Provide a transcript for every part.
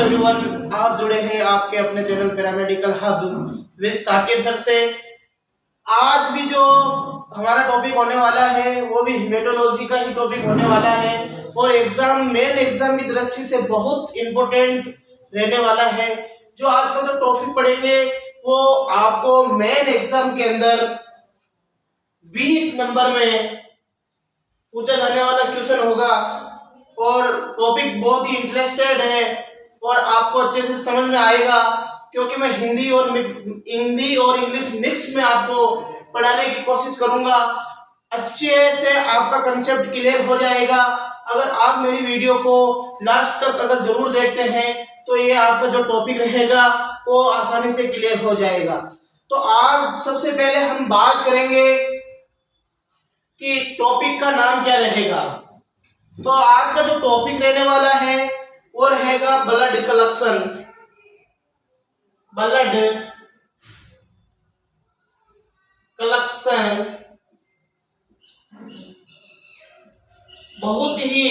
Everyone, आप जुड़े हैं आपके अपने channel paramedical hub with Sakir sir से। आज भी जो हमारा टॉपिक होने वाला है वो भी हेमेटोलॉजी का ही टॉपिक होने वाला है और मेन एग्जाम की दृष्टि से बहुत इम्पोर्टेंट रहने वाला है। जो आज का जो टॉपिक पढ़ेंगे वो आपको मेन एग्जाम के अंदर 20 नंबर में पूछा जाने वाला क्वेश्चन होगा और टॉपिक बहुत ही इंटरेस्टेड है और आपको अच्छे से समझ में आएगा, क्योंकि मैं हिंदी और इंग्लिश मिक्स में आपको पढ़ाने की कोशिश करूंगा। अच्छे से आपका कंसेप्ट क्लियर हो जाएगा अगर आप मेरी वीडियो को लास्ट तक अगर जरूर देखते हैं, तो ये आपका जो टॉपिक रहेगा वो आसानी से क्लियर हो जाएगा। तो आज सबसे पहले हम बात करेंगे कि टॉपिक का नाम क्या रहेगा। तो आज का जो टॉपिक रहने वाला है वो रहेगा ब्लड कलेक्शन। ब्लड कलेक्शन बहुत ही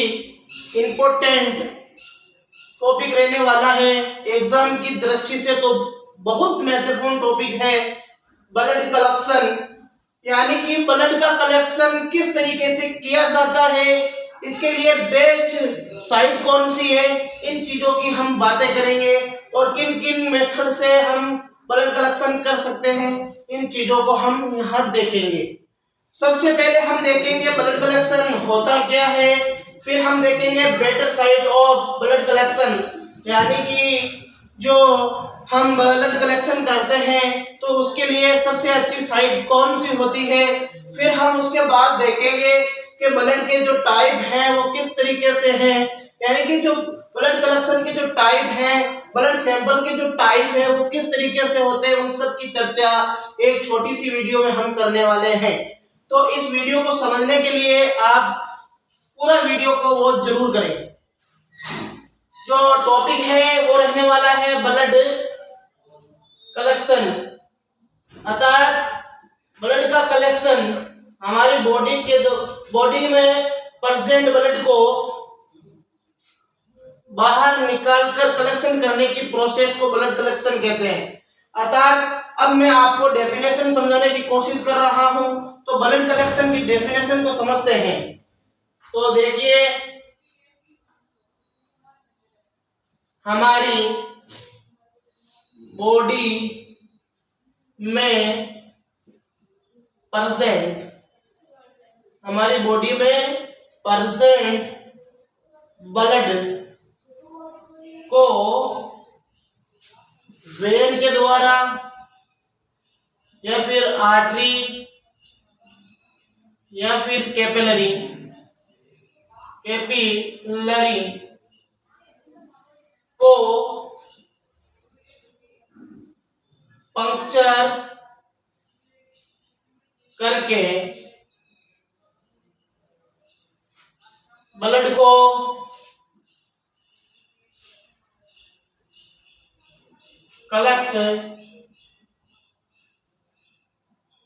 इंपॉर्टेंट टॉपिक रहने वाला है। एग्जाम की दृष्टि से तो बहुत महत्वपूर्ण टॉपिक है ब्लड कलेक्शन, यानी कि ब्लड का कलेक्शन किस तरीके से किया जाता है, इसके लिए बेस्ट साइट कौन सी है, इन चीजों की हम बातें करेंगे और किन किन मेथड से हम ब्लड कलेक्शन कर सकते हैं, इन चीजों को हम यहाँ देखेंगे। सबसे पहले हम देखेंगे ब्लड कलेक्शन होता क्या है, फिर हम देखेंगे better site of blood collection, यानी कि जो हम ब्लड कलेक्शन करते हैं तो उसके लिए सबसे अच्छी साइट कौन सी होती है। फिर हम उसके बाद देखेंगे कि ब्लड के जो टाइप हैं वो किस तरीके से हैं, यानी कि जो ब्लड कलेक्शन के जो टाइप हैं, ब्लड सैंपल के जो टाइप है वो किस तरीके से होते हैं, उन सब की चर्चा एक छोटी सी वीडियो में हम करने वाले हैं। तो इस वीडियो को समझने के लिए आप पूरा वीडियो को वॉच जरूर करें। जो टॉपिक है वो रहने वाला है ब्लड कलेक्शन, अर्थात ब्लड का कलेक्शन हमारी बॉडी में प्रेजेंट ब्लड को बाहर निकालकर कलेक्शन करने की प्रोसेस को ब्लड कलेक्शन कहते हैं। अर्थात अब मैं आपको डेफिनेशन समझाने की कोशिश कर रहा हूं, तो ब्लड कलेक्शन की डेफिनेशन को समझते हैं। तो देखिए, हमारी बॉडी में प्रेजेंट ब्लड को वेन के द्वारा या फिर आर्टरी या फिर कैपिलरी को पंक्चर करके ब्लड को कलेक्ट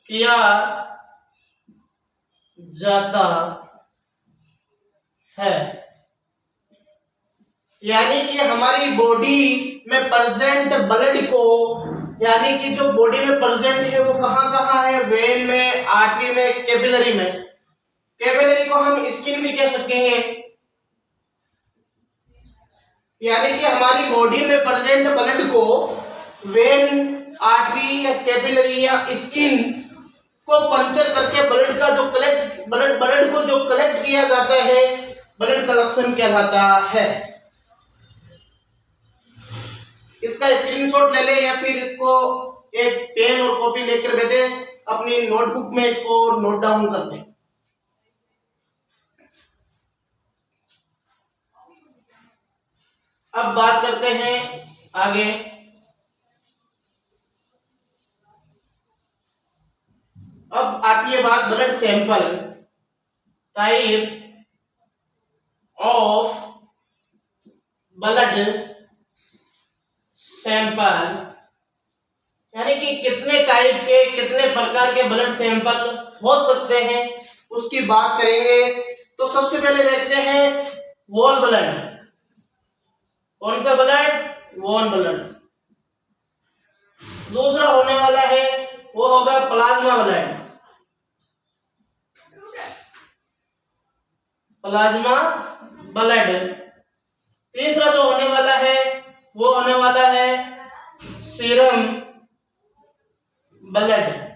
किया जाता है। यानी कि हमारी बॉडी में प्रेजेंट ब्लड को, यानी कि जो बॉडी में प्रेजेंट है वो कहाँ कहाँ है, वेन में, आर्टरी में, कैपिलरी में। कैपिलरी को हम स्किन भी कह सकते हैं, यानी कि हमारी बॉडी में प्रेजेंट ब्लड को वेन, आर्टरी या कैपिलरी या स्किन को पंचर करके ब्लड को जो कलेक्ट किया जाता है, ब्लड कलेक्शन कहलाता है। इसका स्क्रीनशॉट ले ले या फिर इसको एक पेन और कॉपी लेकर बैठे अपनी नोटबुक में इसको नोट डाउन कर लें। अब बात करते हैं आगे। अब आती है बात blood sample, type of blood sample, यानी कि कितने टाइप के, कितने प्रकार के ब्लड सैंपल हो सकते हैं, उसकी बात करेंगे। तो सबसे पहले देखते हैं वॉल ब्लड। कौन सा ब्लड? Warm blood. दूसरा होने वाला है वो होगा प्लाज्मा ब्लड। Plasma blood. तीसरा जो होने वाला है वो होने वाला है सीरम ब्लड।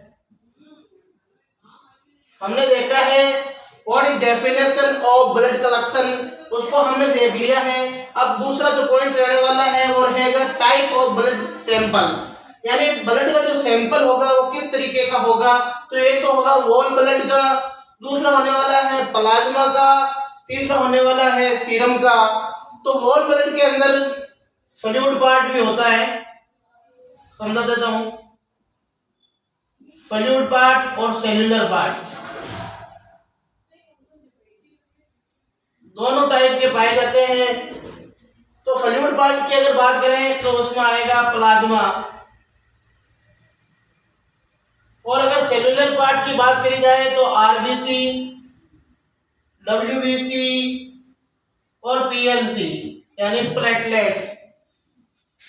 हमने देखा है what is definition of blood collection, उसको हमने देख लिया है। अब दूसरा जो पॉइंट रहने वाला है वो रहेगा टाइप ऑफ ब्लड सैंपल, यानी ब्लड का जो सैंपल होगा वो किस तरीके का होगा। तो एक तो होगा वॉल ब्लड का, दूसरा होने वाला है प्लाज्मा का, तीसरा होने वाला है सीरम का। तो वॉल ब्लड के अंदर फ्लूइड पार्ट भी होता है, समझा देता हूं, फ्लूइड पार्ट और सेल्यूलर पार्ट दोनों टाइप के पाए जाते हैं। तो फ्लूइड पार्ट की अगर बात करें तो उसमें आएगा प्लाज्मा, और अगर सेल्यूलर पार्ट की बात करी जाए तो आरबीसी, डब्ल्यूबीसी और पीएलसी यानी प्लेटलेट।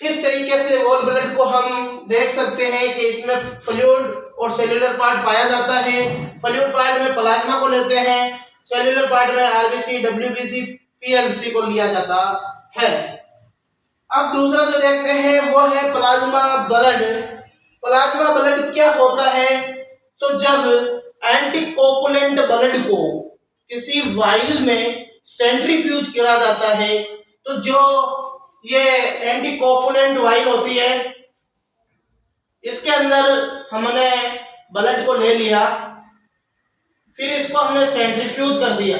इस तरीके से वॉल ब्लड को हम देख सकते हैं कि इसमें फ्लूइड और सेल्यूलर पार्ट पाया जाता है। फ्लूइड पार्ट में प्लाज्मा को लेते हैं, सेल्यूलर पार्ट में आरबीसी, डब्ल्यूबीसी, पीएलसी को लिया जाता है। अब दूसरा जो देखते हैं वो है प्लाज्मा ब्लड। प्लाज्मा ब्लड क्या होता है? तो जब एंटीकोपुलेंट ब्लड को किसी वाइल में सेंट्रीफ्यूज किया जाता है, तो जो ये एंटीकोपुलेंट वाइल होती है इसके अंदर हमने ब्लड को ले लिया, फिर इसको हमने सेंट्रीफ्यूज कर दिया।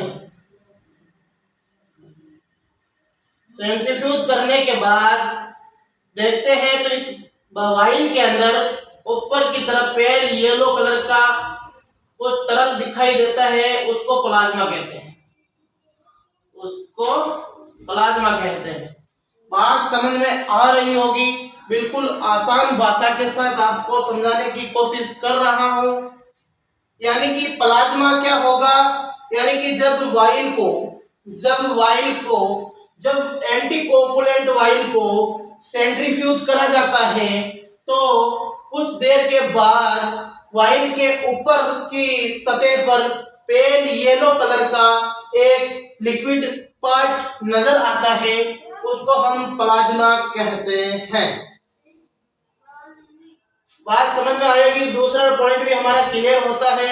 सेंट्रीफ्यूज करने के बाद देखते हैं तो इस वाइल के अंदर ऊपर की तरफ पेल येलो कलर का कुछ तरल दिखाई देता है, उसको प्लाज्मा कहते हैं, उसको प्लाज्मा कहते हैं। बात समझ में आ रही होगी, बिल्कुल आसान भाषा के साथ आपको समझाने की कोशिश कर रहा हूं। यानी कि प्लाज्मा क्या होगा, यानी कि जब एंटीकोपुलेंट वाइल को सेंट्रीफ्यूज करा जाता है तो कुछ देर के बाद वाइल के ऊपर की सतह पर पेल येलो कलर का एक लिक्विड पार्ट नजर आता है, उसको हम प्लाज्मा कहते हैं। बात समझ में आएगी, दूसरा पॉइंट भी हमारा क्लियर होता है।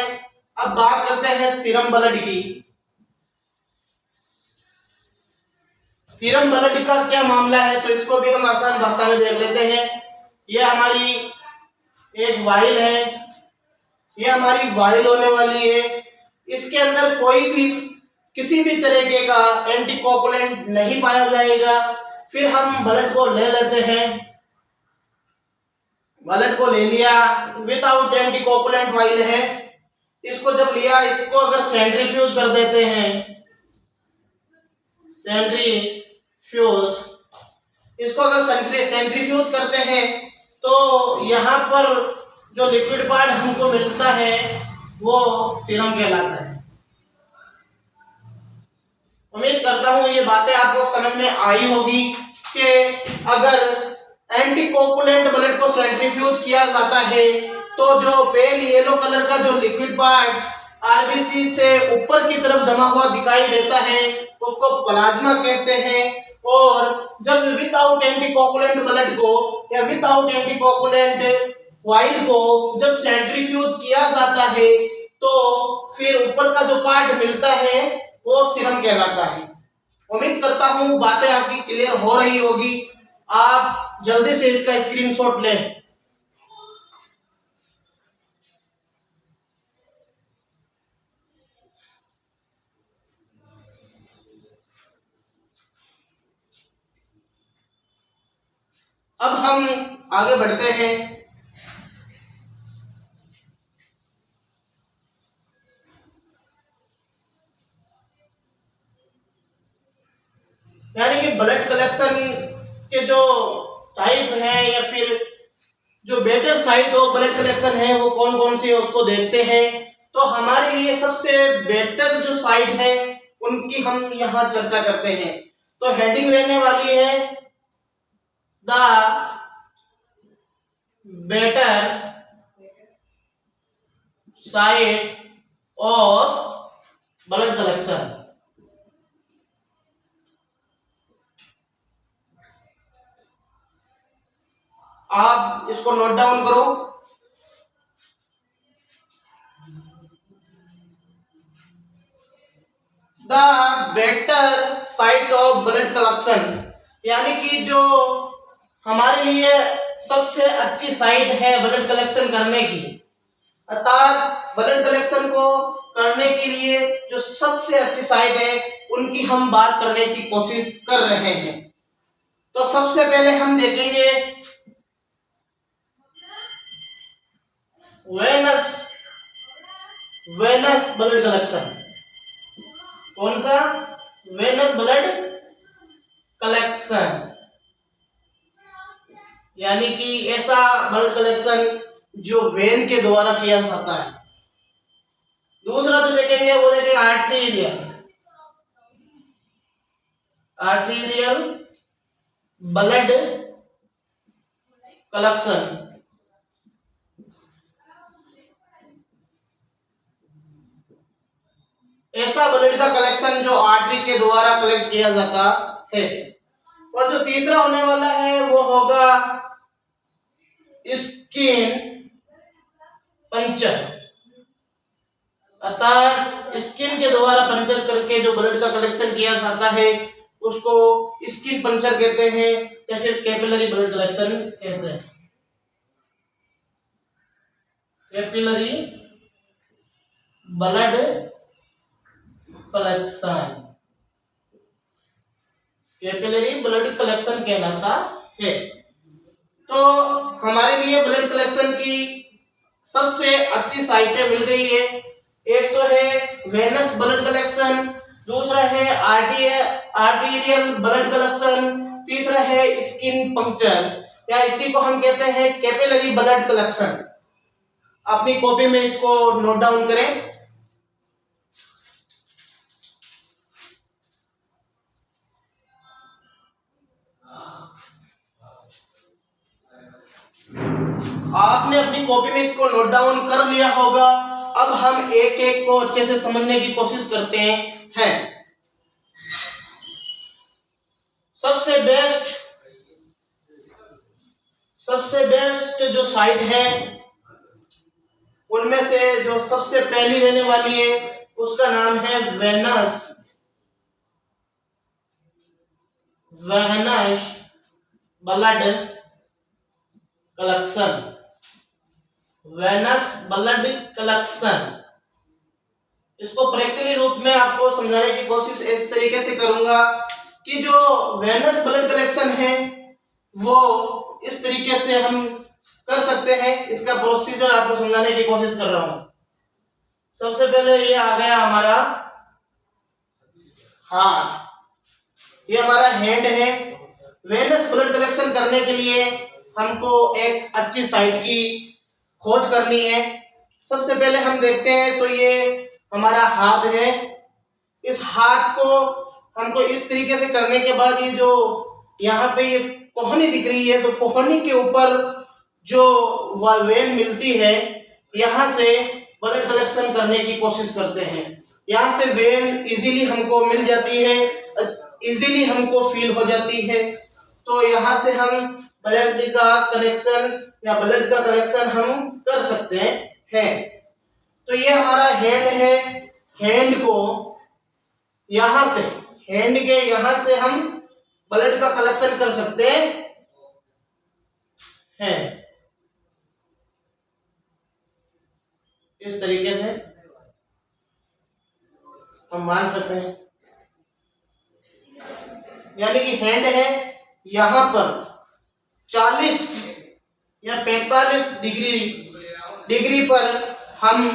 अब बात करते हैं सीरम ब्लड की। सीरम ब्लड का क्या मामला है, तो इसको भी हम आसान भाषा में देख लेते हैं। ये हमारी एक वाइल है, ये हमारी वाइल होने वाली है। इसके अंदर कोई भी किसी भी तरीके का एंटीकोपुलेंट नहीं पाया जाएगा। फिर हम ब्लड को ले लेते हैं, ब्लड को ले लिया, विदाउट एंटीकोपुलेंट वाइल है, इसको जब लिया, इसको अगर सेंट्रीफ्यूज कर देते हैं, सेंट्रीफ्यूज, इसको अगर सेंट्रीफ्यूज करते हैं तो यहाँ पर जो लिक्विड पार्ट हमको मिलता है वो सीरम कहलाता है। उम्मीद करता हूँ ये बातें आपको समझ में आई होगी कि अगर एंटीकोपुलेंट ब्लड को सेंट्रीफ्यूज किया जाता है तो जो पेल येलो कलर का जो लिक्विड पार्ट आरबीसी से ऊपर की तरफ जमा हुआ दिखाई देता है उसको प्लाज्मा कहते हैं। और जब विदाउट एंटीकोपुलेंट ब्लड को या विदाउट एंटीकोपुलेंट वाइल को जब सेंट्रीफ्यूज किया जाता है तो फिर ऊपर का जो पार्ट मिलता है वो सीरम कहलाता है। उम्मीद करता हूँ बातें आपकी क्लियर हो रही होगी। आप जल्दी से इसका स्क्रीनशॉट लें। अब हम आगे बढ़ते हैं। यानी कि ब्लड कलेक्शन के जो टाइप है या फिर जो better site of blood collection है वो कौन कौन सी है उसको देखते हैं। तो हमारे लिए सबसे बेटर जो साइट है उनकी हम यहाँ चर्चा करते हैं। तो हेडिंग रहने वाली है the better site of blood collection. आप इसको नोट डाउन करो। The better site of blood collection, यानी कि जो हमारे लिए सबसे अच्छी साइट है ब्लड कलेक्शन करने की, अर्थात ब्लड कलेक्शन को करने के लिए जो सबसे अच्छी साइट है उनकी हम बात करने की कोशिश कर रहे हैं। तो सबसे पहले हम देखेंगे वेनस ब्लड कलेक्शन। कौन सा? वेनस ब्लड कलेक्शन, यानी कि ऐसा ब्लड कलेक्शन जो वेन के द्वारा किया जाता है। दूसरा जो देखेंगे वो देखेंगे आर्टीरियल ब्लड कलेक्शन। ऐसा ब्लड का कलेक्शन जो आर्टरी के द्वारा कलेक्ट किया जाता है। और जो तीसरा होने वाला है वो होगा स्किन पंचर, अर्थात स्किन के द्वारा पंचर करके जो ब्लड का कलेक्शन किया जाता है उसको स्किन पंचर कहते हैं या फिर कैपिलरी ब्लड कलेक्शन कहते हैं। Capillary blood collection, capillary blood collection कहलाता है। तो हमारे लिए ब्लड कलेक्शन की सबसे अच्छी साइटें मिल गई है। एक तो है वेनस ब्लड कलेक्शन, दूसरा है आर्टीरियल ब्लड कलेक्शन, तीसरा है स्किन पंक्चर या इसी को हम कहते हैं कैपिलरी ब्लड कलेक्शन। अपनी कॉपी में इसको नोट डाउन करें। आपने अपनी कॉपी में इसको नोट डाउन कर लिया होगा। अब हम एक एक को अच्छे से समझने की कोशिश करते हैं। सबसे बेस्ट जो साइट है उनमें से जो सबसे पहली रहने वाली है उसका नाम है venous blood collection. Venous blood collection, इसको प्रैक्टिकली रूप में आपको समझाने की कोशिश इस तरीके से करूंगा कि जो वेनस ब्लड कलेक्शन है वो इस तरीके से हम कर सकते हैं। इसका प्रोसीजर आपको समझाने की कोशिश कर रहा हूं। सबसे पहले ये आ गया हमारा हाथ, ये हमारा हैंड है। वेनस ब्लड कलेक्शन करने के लिए हमको एक अच्छी साइट की खोज करनी है। सबसे पहले हम देखते हैं तो ये हमारा हाथ है। इस हाथ को हमको इस तरीके से करने के बाद ये जो यहाँ पे ये कोहनी दिख रही है तो कोहनी के ऊपर जो वेन मिलती है यहाँ से ब्लड कलेक्शन करने की कोशिश करते हैं। यहाँ से वेन इजीली हमको मिल जाती है, इजीली हमको फील हो जाती है। तो यहाँ से हम ब्लड का कलेक्शन हम कर सकते हैं। तो ये हमारा हैंड है। हैंड को यहाँ से, हैंड के यहाँ से हम ब्लड का कलेक्शन कर सकते हैं इस तरीके से हम मान सकते हैं। यानी कि हैंड है, यहाँ पर 40 या 45 डिग्री पर हम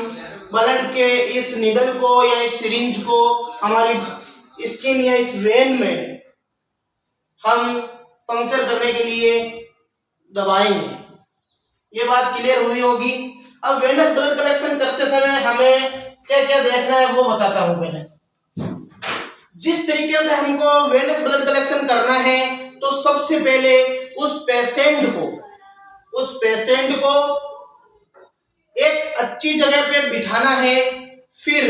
ब्लड के इस नीडल को या इस सिरिंज को हमारी स्किन या इस वेन में हम पंक्चर करने के लिए दबाएंगे। ये बात क्लियर हुई होगी। अब वेनस ब्लड कलेक्शन करते समय हमें क्या क्या देखना है वो बताता हूं। पहले जिस तरीके से हमको वेनस ब्लड कलेक्शन करना है तो सबसे पहले उस पेशेंट को एक अच्छी जगह पे बिठाना है। फिर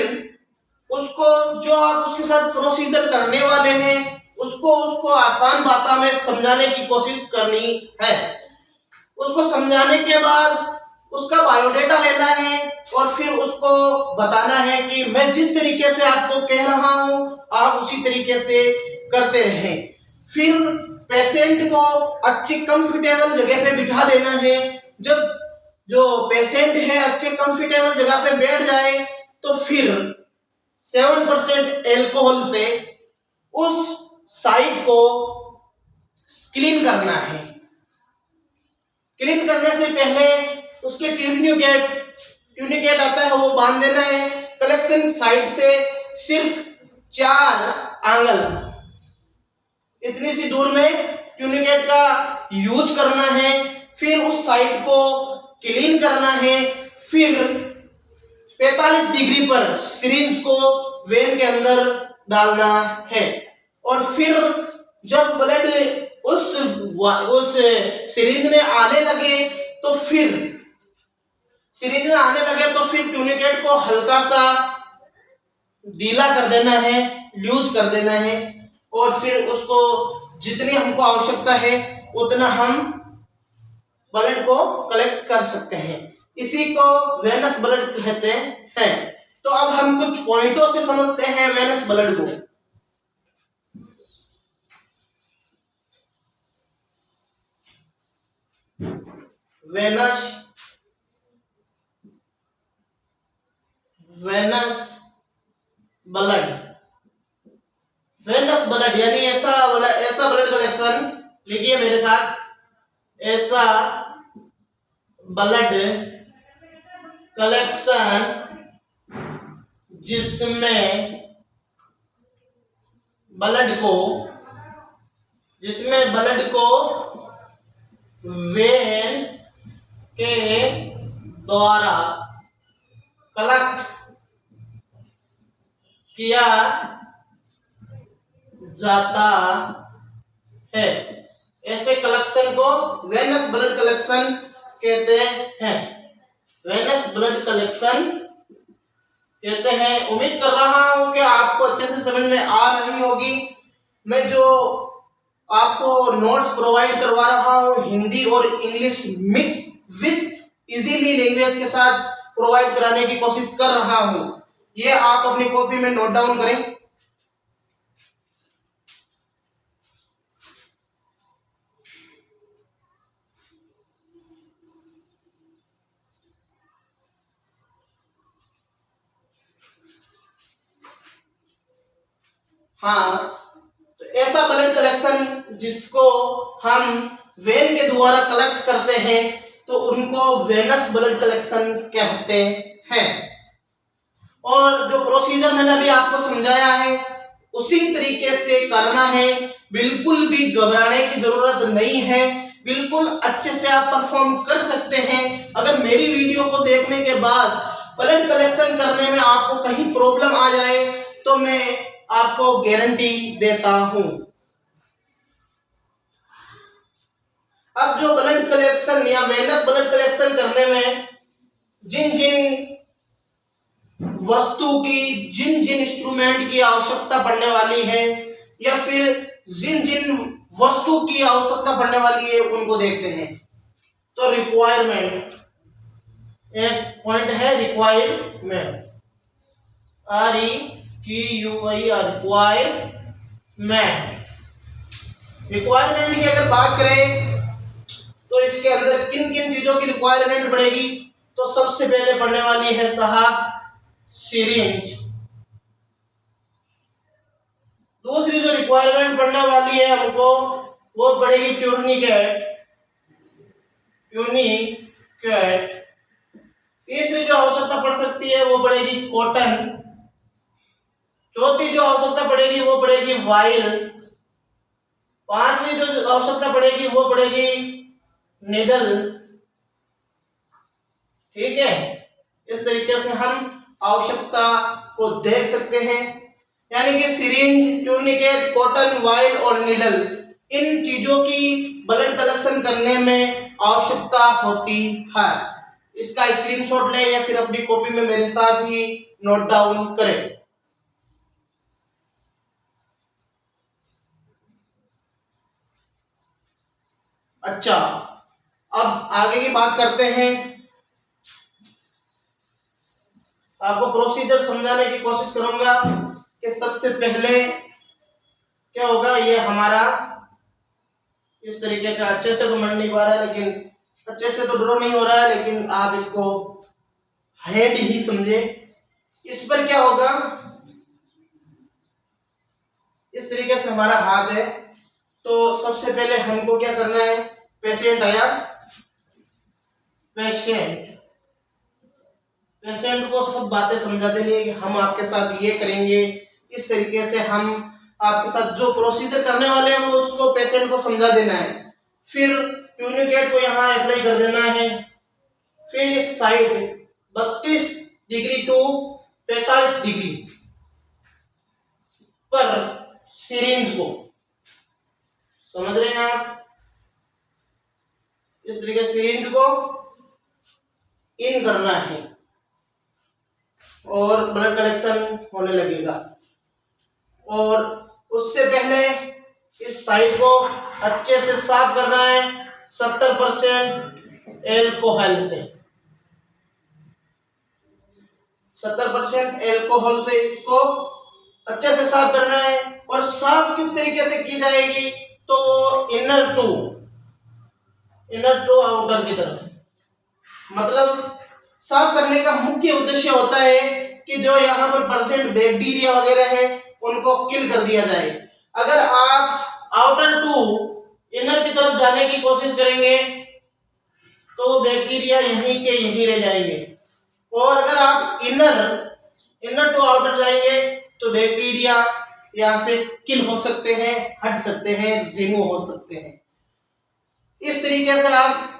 उसको जो आप उसके साथ प्रोसीजर करने वाले हैं उसको आसान भाषा में समझाने की कोशिश करनी है। उसको समझाने के बाद उसका बायोडेटा लेना है और फिर उसको बताना है कि मैं जिस तरीके से आपको कह रहा हूं आप उसी तरीके से करते रहें। फिर पेशेंट को अच्छी कंफर्टेबल जगह पे बिठा देना है। जब जो पेशेंट है अच्छे कंफर्टेबल जगह पे बैठ जाए तो फिर 7% एल्कोहल से उस साइट को क्लीन करना है। क्लीन करने से पहले उसके ट्यूनिकेट आता है वो बांध देना है। कलेक्शन साइट से सिर्फ 4 आंगल इतनी सी दूर में ट्यूनिकेट का यूज करना है। फिर उस साइट को क्लीन करना है। फिर 45 डिग्री पर सिरिंज को वेन के अंदर डालना है और फिर जब ब्लड उस सिरिंज में आने लगे तो फिर ट्यूनिकेट को हल्का सा ढीला कर देना है, लूज कर देना है और फिर उसको जितनी हमको आवश्यकता है उतना हम ब्लड को कलेक्ट कर सकते हैं। इसी को वेनस ब्लड कहते हैं। तो अब हम कुछ पॉइंटों से समझते हैं वेनस ब्लड को। वेनस ब्लड यानी ऐसा ब्लड कलेक्शन, लिखिए मेरे साथ, ऐसा ब्लड कलेक्शन जिसमें ब्लड को वेन के द्वारा कलेक्ट किया जाता है। ऐसे कलेक्शन को वेनस ब्लड कलेक्शन कहते हैं। वेनस ब्लड कलेक्शन कहते हैं। उम्मीद कर रहा हूं कि आपको अच्छे से समझ में आ रही होगी। मैं जो आपको नोट्स प्रोवाइड करवा रहा हूं हिंदी और English mix with easily language के साथ प्रोवाइड कराने की कोशिश कर रहा हूं। ये आप अपनी कॉपी में नोट डाउन करें। हाँ, तो ऐसा ब्लड कलेक्शन जिसको हम वेन के द्वारा कलेक्ट करते हैं तो उनको वेनस ब्लड कलेक्शन कहते हैं। और जो प्रोसीजर मैंने अभी आपको समझाया है उसी तरीके से करना है। बिल्कुल भी घबराने की जरूरत नहीं है। बिल्कुल अच्छे से आप परफॉर्म कर सकते हैं। अगर मेरी वीडियो को देखने के बाद ब्लड कलेक्शन करने में आपको कहीं प्रॉब्लम आ जाए तो मैं आपको गारंटी देता हूं। अब जो ब्लड कलेक्शन या वेनस ब्लड कलेक्शन करने में जिन जिन वस्तु की, जिन जिन इंस्ट्रूमेंट की आवश्यकता पड़ने वाली है या फिर जिन जिन वस्तु की आवश्यकता पड़ने वाली है उनको देखते हैं। तो रिक्वायरमेंट एक पॉइंट है, रिक्वायरमेंट, रिक्वायरमेंट की अगर बात करें तो इसके अंदर किन किन चीजों की रिक्वायरमेंट पड़ेगी तो सबसे पहले पड़ने वाली है साहब सिरिंज। दूसरी जो रिक्वायरमेंट पड़ने वाली है हमको वो पड़ेगी ट्यूनिकेट। तीसरी जो आवश्यकता पड़ सकती है वो पड़ेगी कॉटन। चौथी जो आवश्यकता पड़ेगी वो पड़ेगी वाइल। पांचवी जो आवश्यकता पड़ेगी वो पड़ेगी निडल। ठीक है, इस तरीके से हम आवश्यकता को देख सकते हैं। यानी कि सिरिंज, टूर्निकेट, कॉटन, वाइल और निडल इन चीजों की ब्लड कलेक्शन करने में आवश्यकता होती है। इसका स्क्रीनशॉट लें या फिर अपनी कॉपी में मेरे साथ ही नोट डाउन करें। अच्छा, अब आगे की बात करते हैं। आपको प्रोसीजर समझाने की कोशिश करूंगा कि सबसे पहले क्या होगा। ये हमारा इस तरीके का, अच्छे से तो मन नहीं पा रहा है, लेकिन अच्छे से तो ड्रॉ नहीं हो रहा है, लेकिन आप इसको हैंड ही समझे। इस पर क्या होगा, इस तरीके से हमारा हाथ है। तो सबसे पहले हमको क्या करना है, पेशेंट आया, पेशेंट को सब बातें समझा देनी है कि हम आपके साथ ये करेंगे, इस तरीके से हम आपके साथ जो प्रोसीजर करने वाले हैं वो उसको पेशेंट को समझा देना है। फिर ट्यूनिकेट को यहाँ अप्लाई कर देना है। फिर इस साइड 32 डिग्री टू 45 डिग्री पर सिरिंज को, समझ रहे हैं आप, इस तरीके से सिरिंज को इन करना है और ब्लड कलेक्शन होने लगेगा। और उससे पहले इस साइड को अच्छे से साफ करना है 70% एल्कोहल से, 70% एल्कोहल से इसको अच्छे से साफ करना है। और साफ किस तरीके से की जाएगी, तो इनर टू आउटर की तरफ, मतलब साफ करने का मुख्य उद्देश्य होता है कि जो यहाँ पर परसेंट बैक्टीरिया वगैरह है उनको किल कर दिया जाए। अगर आप आउटर टू इनर की तरफ जाने की कोशिश करेंगे तो बैक्टीरिया यहीं के यहीं रह जाएंगे, और अगर आप इनर टू आउटर जाएंगे तो बैक्टीरिया यहाँ से किल हो सकते हैं, हट सकते हैं, रिमूव हो सकते हैं। इस तरीके से आप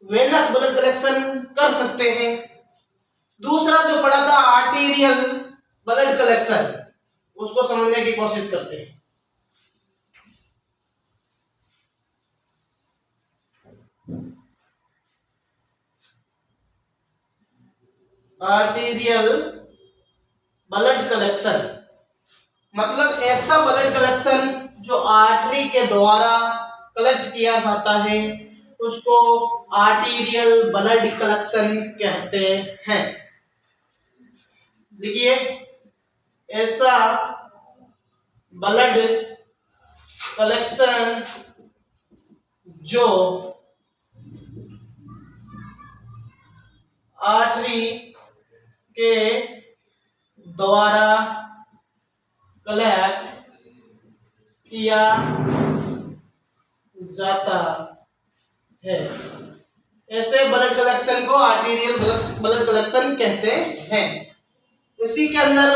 वेनस ब्लड कलेक्शन कर सकते हैं। दूसरा जो पड़ा था आर्टेरियल ब्लड कलेक्शन, उसको समझने की कोशिश करते हैं। आर्टेरियल ब्लड कलेक्शन मतलब ऐसा ब्लड कलेक्शन जो आर्टरी के द्वारा कलेक्ट किया जाता है, उसको आर्टेरियल ब्लड कलेक्शन कहते हैं। देखिए, ऐसा ब्लड कलेक्शन जो आर्टरी के द्वारा कलेक्ट किया जाता है, ऐसे ब्लड कलेक्शन को आर्टेरियल ब्लड कलेक्शन कहते हैं। इसी के अंदर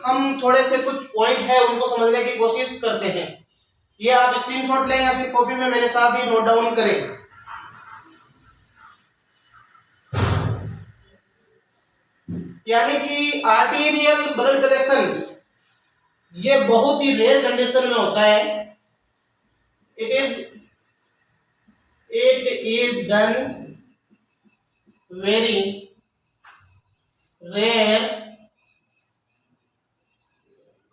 हम थोड़े से कुछ पॉइंट है उनको समझने की कोशिश करते हैं। ये आप स्क्रीनशॉट लें या फिर कॉपी में मेरे साथ ही नोट डाउन करें। यानी कि आर्टेरियल ब्लड कलेक्शन ये बहुत ही रेयर कंडीशन में होता है। It is done very rare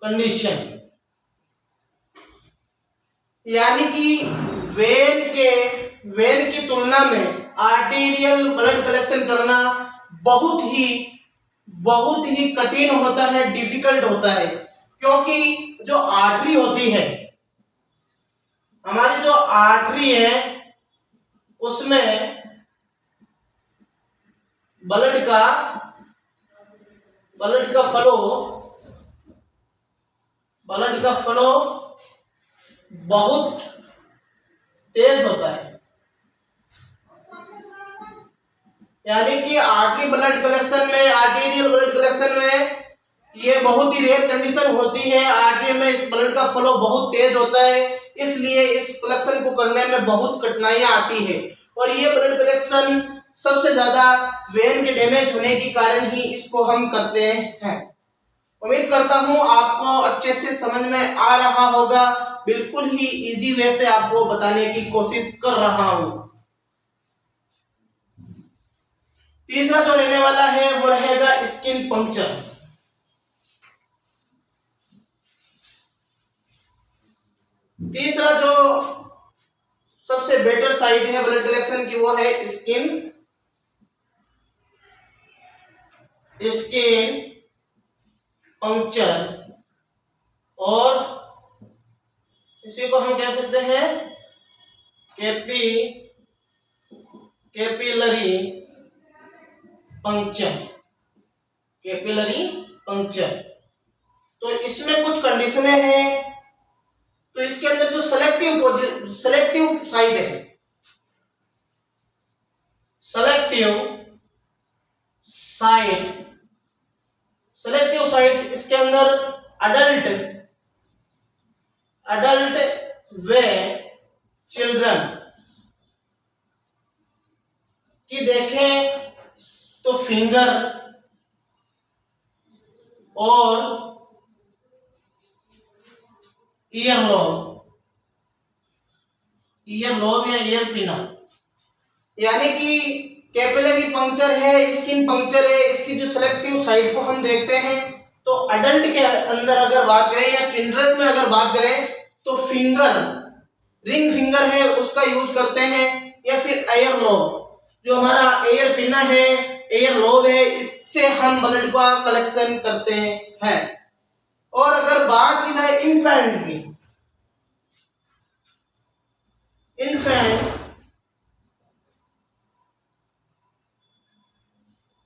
condition, यानी कि वेन की तुलना में आर्टेरियल ब्लड कलेक्शन करना बहुत ही कठिन होता है, डिफिकल्ट होता है। क्योंकि जो आर्टरी होती है, हमारी जो आर्टरी है, उसमें ब्लड का फ्लो बहुत तेज होता है। यानी कि आर्टरी ब्लड कलेक्शन में, आर्टेरियल ब्लड कलेक्शन में ये बहुत ही रेयर कंडीशन होती है। आर्टरी में इस ब्लड का फ्लो बहुत तेज होता है, इसलिए इस कलेक्शन को करने में बहुत कठिनाइयां आती है। और ये ब्लड कलेक्शन सबसे ज्यादा वेन के डैमेज होने के कारण ही इसको हम करते हैं। उम्मीद करता हूँ आपको अच्छे से समझ में आ रहा होगा। बिल्कुल ही इजी वे से आपको बताने की कोशिश कर रहा हूँ। तीसरा जो रहने वाला है वो रहेगा स्किन पंक्चर। तीसरा जो सबसे बेटर साइट है ब्लड कलेक्शन की वो है स्किन पंक्चर, और इसी को हम कह सकते हैं कैपिलरी पंक्चर। तो इसमें कुछ कंडीशनें हैं। तो इसके अंदर जो सेलेक्टिव साइट है, सेलेक्टिव साइट इसके अंदर अडल्ट व चिल्ड्रन की देखें तो फिंगर और ईयर लोब या ईयर पिना, यानी कि कैपिलरी पंक्चर है, स्किन पंक्चर है। इसकी जो सेलेक्टिव साइट को हम देखते हैं तो अडल्ट के अंदर अगर बात करें या चिल्ड्रन में अगर बात करें तो रिंग फिंगर है उसका यूज करते हैं, या फिर एयर लोब, जो हमारा एयर पिना है, एयर लोब है, इससे हम ब्लड का कलेक्शन करते हैं। और अगर बात की जाए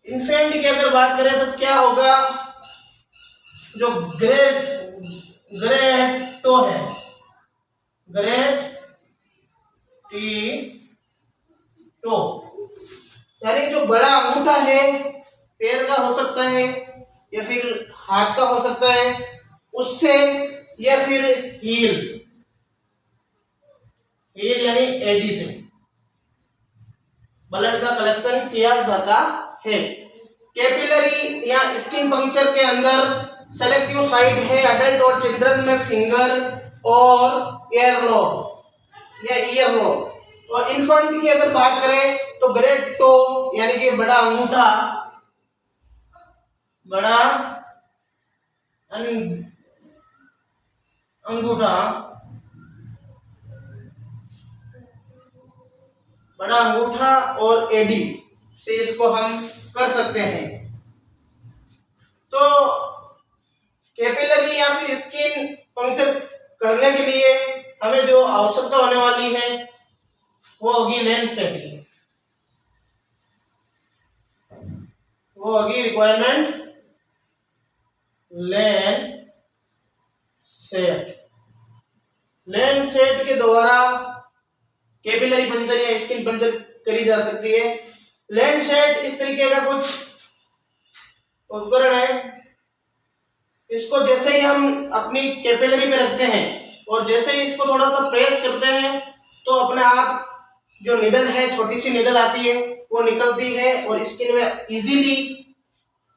इन्फेंट की अगर बात करें तो क्या होगा, जो ग्रेट टो, यानी जो बड़ा अंगूठा है, पैर का हो सकता है या फिर हाथ का हो सकता है, उससे, या फिर हील यानी एडी से ब्लड का कलेक्शन किया जाता है। कैपिलरी या स्किन पंक्चर के अंदर सेलेक्टिव साइट है अडल्ट और चिल्ड्रन में फिंगर और ईयर लोब। और इन्फेंट की अगर बात करें तो ग्रेट टो, यानी कि बड़ा अंगूठा, बड़ा अंगूठा और एडी से इसको हम कर सकते हैं। तो कैपिलरी या फिर स्किन पंक्चर करने के लिए हमें जो आवश्यकता होने वाली है वो होगी लेंस सेट की, वो होगी रिक्वायरमेंट लेंस सेट के द्वारा कैपिलरी पंक्चर या स्किन पंक्चर करी जा सकती है। लेंस सेट इस तरीके का कुछ उपकरण है, इसको जैसे ही हम अपनी कैपिलरी पे रखते हैं और जैसे ही इसको थोड़ा सा प्रेस करते हैं तो अपने आप जो निडल है, छोटी सी निडल आती है, वो निकलती है और स्किन में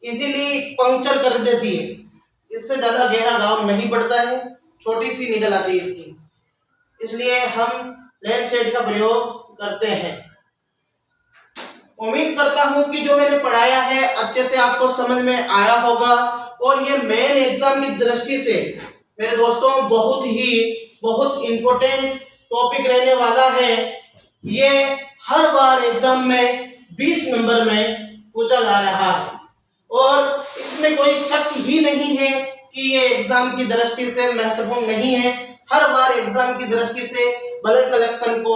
इजीली पंक्चर कर देती है। इससे ज्यादा गहरा घाव नहीं पड़ता है, छोटी सी निडल आती है इसकी, इसलिए हम लेंस सेट का प्रयोग करते हैं। उम्मीद करता हूं कि जो मैंने पढ़ाया है अच्छे से आपको समझ में आया होगा, और ये मेन एग्जाम की दृष्टि से मेरे दोस्तों बहुत इंपॉर्टेंट टॉपिक रहने वाला है। ये हर बार एग्जाम में 20 नंबर में पूछा जा रहा है और इसमें कोई शक ही नहीं है कि ये एग्जाम की दृष्टि से महत्वपूर्ण नहीं है। हर बार एग्जाम की दृष्टि से ब्लड कलेक्शन को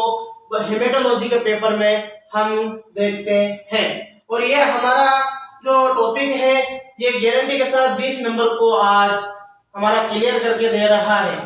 हेमेटोलॉजी के पेपर में हम देखते हैं, और ये हमारा जो टॉपिक है ये गारंटी के साथ 20 नंबर को आज हमारा क्लियर करके दे रहा है।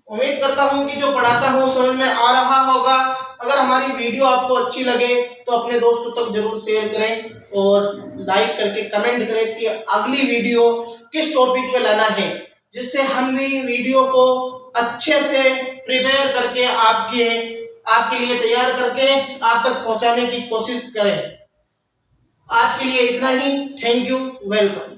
उम्मीद करता हूं कि जो पढ़ाता हूं समझ में आ रहा होगा। अगर हमारी वीडियो आपको अच्छी लगे तो अपने दोस्तों तक जरूर शेयर करें और लाइक करके कमेंट करें कि अगली वीडियो किस टॉपिक पे लाना है, जिससे हम भी वीडियो को अच्छे से प्रिपेयर करके आपके लिए तैयार करके आप तक पहुंचाने की कोशिश करें। आज के लिए इतना ही। Thank you, welcome.